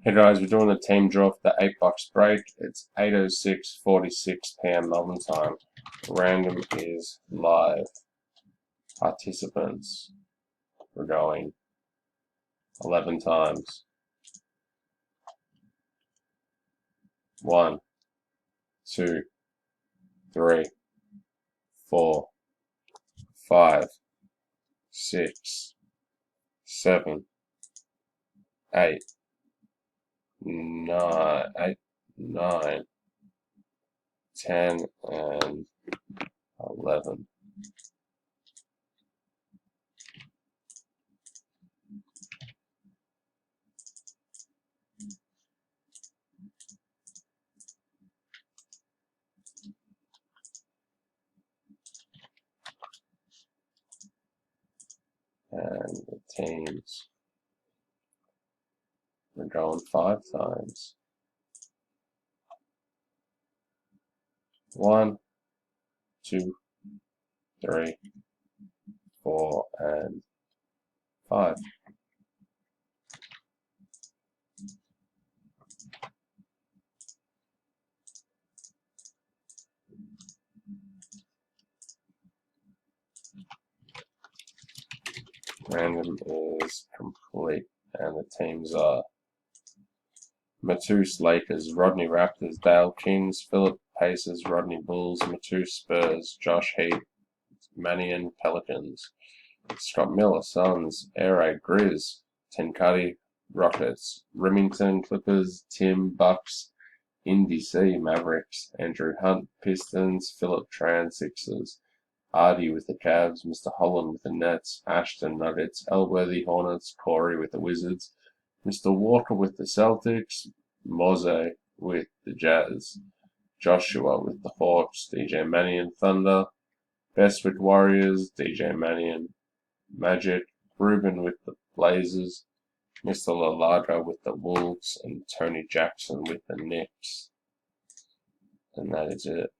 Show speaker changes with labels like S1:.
S1: Hey guys, we're doing a team draw for the 8 bucks break. It's 8:06:46 p.m. Melbourne time. Random is live. Participants. We're going 11 times. 1, 2, 3, 4, 5, 6, 7, 8, 9, 10, and 11. And the teams, we're going 5 times. 1, 2, 3, 4, and 5. Random is complete, and the teams are Matus Lakers, Rodney Raptors, Dale Kings, Philip Pacers, Rodney Bulls, Matus Spurs, Josh Heat, Manion Pelicans, Scott Miller Suns, Air Grizz, Tenkati Rockets, Remington Clippers, Tim Bucks, Indy C Mavericks, Andrew Hunt Pistons, Philip Tran Sixers, Ardy with the Cavs, Mr. Holland with the Nets, Ashton Nuggets, Elworthy Hornets, Corey with the Wizards, Mr. Walker with the Celtics, Moze with the Jazz, Joshua with the Hawks, DJ Manion Thunder, Bestwick Warriors, DJ Manion Magic, Ruben with the Blazers, Mr. Lalaga with the Wolves, and Tony Jackson with the Knicks. And that is it.